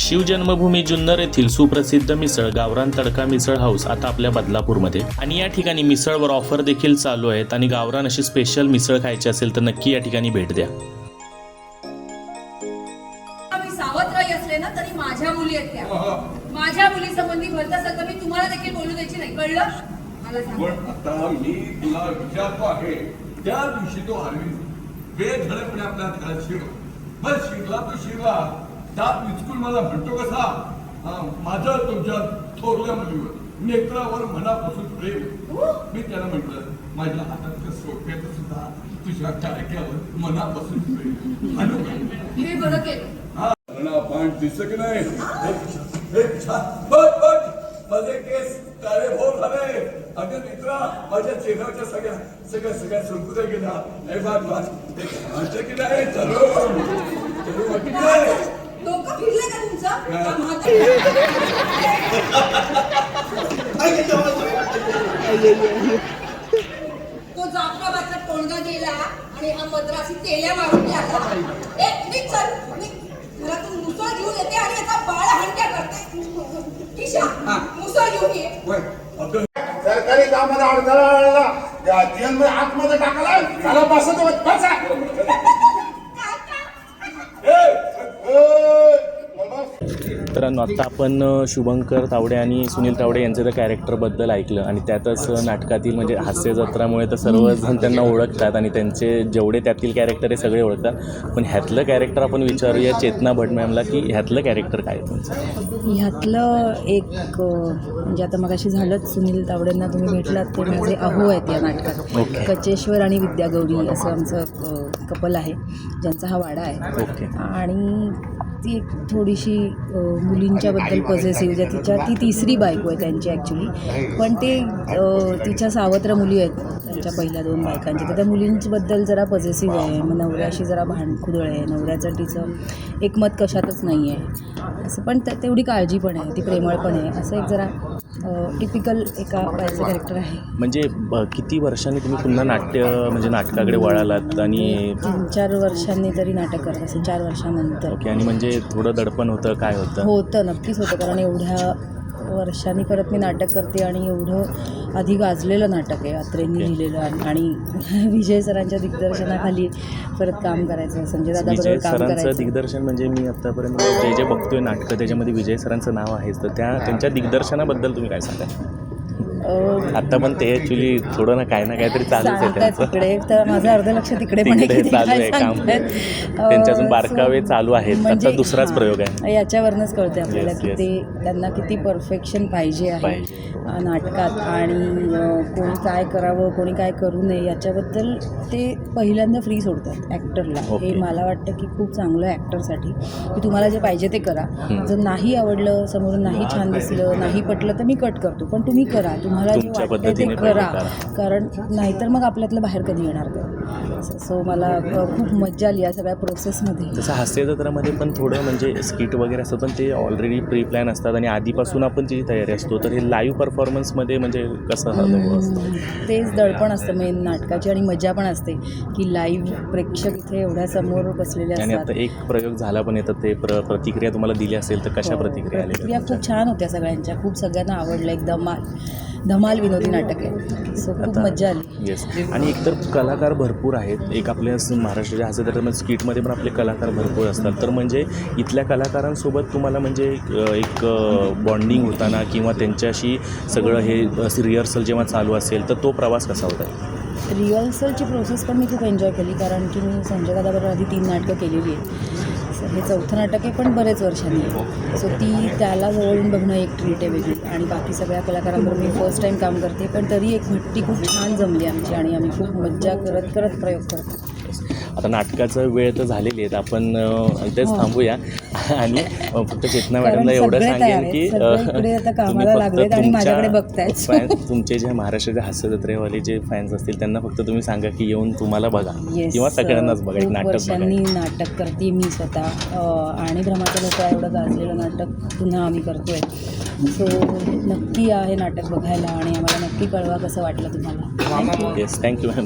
शिवजन्मभूमी जुन्नर येथील सुप्रसिद्ध मिसळ गावरान तडका मिसळ हाऊस आता आपल्या बदलापूरमध्ये आणि या ठिकाणी मिसळवर ऑफर देखील चालू आहेत आणि गावरान अशी स्पेशल मिसळ खायची असेल तर नक्की या ठिकाणी भेट द्या. मी सावत्र असले ना तरी माझ्या मुली आहेत त्या. माझ्या मुली संबंधी भलता सगळं मी तुम्हाला देखील बोलू द्यायची नाही, कळलं? मला सांग. पण आता मी तुला विचारतो आहे त्या दिवशी तो अरविंद बेधडकपणे आपल्या घरात शिरला. बस शिरला तो शिरला त्यात विचकून मला म्हणतो कसा माझं तुमच्या थोरल्या मुलीवर नेत्रावर मनापासून प्रेम. मी त्याला म्हटलं माझ्या हातातलं सोप्याचं सुद्धा तुझ्या टाळक्यावर मनापासून प्रेम. हे बरं केलं. मला पान दिसत की नाही. बघ बघ माझे केस काळे भोर झाले. अगं मित्रा माझ्या चेहऱ्याच्या सगळ्या सगळ्या सगळ्या सुरकुत्या गेल्या. हे बाग माझं की नाही चलो डोकं फिरलं का तुमचं? तो जाफराबादचा टोणगा गेला आणि हा मद्रासी तेल्या मारून आला. एक चल घरातून मुसळ घेऊन येते आणि याचा बाळ हंट्या करते. किशा मुसळ घेऊन ये. सरकारी कामाला अडथळा आला जेलमध्ये आतमध्ये टाकला त्याला बसत तर आता आपण शुभंकर तावडे आणि सुनील तावडे यांचं त्या कॅरेक्टरबद्दल ऐकलं आणि त्यातच नाटकातील म्हणजे हास्य जत्रामुळे तर सर्वजण त्यांना ओळखतात आणि त्यांचे जेवढे त्यातील कॅरेक्टर आहे सगळे ओळखतात. पण ह्यातलं कॅरेक्टर आपण विचारूया चेतना भट मॅमला की ह्यातलं कॅरेक्टर काय आहे तुमचं? ह्यातलं एक म्हणजे आता मगाशी झालंच सुनील तावडेंना तुम्ही भेटलात ते माझे अहो आहेत या नाटकात. कचेश्वर आणि विद्यागौरी असं आमचं कपल आहे ज्यांचा हा वाडा आहे. ओके. आणि ती एक थोडीशी मुलींच्याबद्दल पॉझिटिव्ह ज्या ती तिसरी बायको आहे त्यांची ॲक्च्युली. पण ते तिच्या सावत्र मुली आहेत त्यांच्या पहिल्या 2 बायकांच्या. तर त्या मुलींबद्दल जरा पॉझिटिव्ह आहे. मग नवऱ्याशी जरा भांडखुदळ आहे. नवऱ्याचं तिचं एकमत कशातच नाही आहे असं. पण तेवढी काळजी पण आहे, ती प्रेमळ पण आहे. असं एक जरा टिपिकल एका बायचं कॅरेक्टर आहे. म्हणजे किती वर्षांनी तुम्ही पुन्हा म्हणजे नाटकाकडे वळालात? आणि 3-4 वर्षांनी तरी नाटक करत असेल, 4 वर्षानंतर. ओके. आणि म्हणजे थोडं दडपण होतं काय होतं? होतं, नक्कीच होतं. कारण एवढ्या वर्षांनी परत मी नाटक करते आणि एवढं आधी गाजलेलं नाटक आहे अत्रेंनी लिहिलेलं आणि विजय सरांच्या दिग्दर्शनाखाली परत काम करायचं, संजय दादा बरोबर काम करायचं. सरांचं दिग्दर्शन म्हणजे मी आत्तापर्यंत जे बघतोय नाटकं त्याच्यामध्ये विजय सरांचं नाव आहेच. तर त्यांच्या दिग्दर्शनाबद्दल तुम्ही काय सांगा? आता पण ते ॲक्च्युली थोडं ना काहीतरी चालूच आहे त्यांचं तिकडे. तर माझं अर्ध लक्ष तिकडे पण चालू आहे काम. त्यांच्या अजून बारकावे चालू आहेत. आता दुसराच प्रयोग आहे. याच्यावरनंच कळते आपल्याला की ते त्यांना किती परफेक्शन पाहिजे आहे नाटकात आणि कोणी काय करावं कोणी काय करू नये याच्याबद्दल ते पहिल्यांदा फ्री सोडतात ॲक्टरला. हे मला वाटतं की खूप चांगलं आहे ॲक्टरसाठी की तुम्हाला जे पाहिजे ते करा. जर नाही आवडलं, समोरून नाही छान दिसलं, नाही पटलं तर मी कट करतो, पण तुम्ही करा, तुम्हाला जे वाटतं ते करा. कारण नाहीतर मग आपल्यातलं बाहेर कधी येणार काय. सो मला खूप मज्जा आली या सगळ्या प्रोसेसमध्ये. जसं हास्य जत्रामध्ये पण थोडं म्हणजे स्किट वगैरे असतं पण ते ऑलरेडी प्री प्लॅन असतात आणि आधीपासून आपण त्याची तयारी असतो. तर हे लाईव्ह परफॉर्मन्समध्ये म्हणजे कसं असतं? तेच दडपण असतं मेन नाटकाची आणि मजा पण असते की लाईव्ह प्रेक्षक इथे एवढ्या समोर बसलेले असतात. आणि आता एक प्रयोग झाला पण येतात ते प्रतिक्रिया तुम्हाला दिली असेल तर कशा प्रतिक्रिया आल्या? प्रतिक्रिया खूप छान होत्या सगळ्यांच्या. खूप सगळ्यांना आवडलं. एकदम धमाल विनोदी नाटक आहे. सो खूप मजा आली. येस. आणि एकतर कलाकार भरपूर आहेत. एक आपल्या महाराष्ट्राच्या हास्य जत्रामध्ये स्किटमध्ये पण आपले कलाकार भरपूर असतात. तर म्हणजे इथल्या कलाकारांसोबत तुम्हाला म्हणजे एक बॉन्डिंग होताना किंवा त्यांच्याशी सगळं हे रिहर्सल जेव्हा चालू असेल तर तो प्रवास कसा होता? रिहर्सलची प्रोसेस पण मी खूप एन्जॉय केली कारण की मी संजय दादाबरोबर आधी 3 नाटकं केलेली आहेत. हे 4थं नाटक आहे पण बरेच वर्षांनी आहे. सो त्याला जवळून बघणं एक ट्रीट आहे वेगळी. आणि बाकी सगळ्या कलाकारांबरोबर मी फर्स्ट टाईम काम करते पण तरी एक भट्टी खूप छान जमली आमची आणि आम्ही खूप मज्जा करत प्रयोग करतो. आता नाटकाचं वेळ तर झालेली आहे, आपण इथेच थांबूया आणि फक्त चेतना मॅडमला एवढं सांगेन की तुमचे जे महाराष्ट्राच्या हास्य जत्रेवाले जे फॅन्स असतील त्यांना फक्त तुम्ही सांगा की येऊन तुम्हाला बघा किंवा सगळ्यांनाच बघा. नाटक करते मी स्वतः आणि भ्रमाचा लोक एवढं गाजलेलं नाटक पुन्हा आम्ही करतोय. सो नक्की आहे नाटक बघायला आणि आम्हाला नक्की कळवा कसं वाटलं तुम्हाला. Yes, thank you ma'am.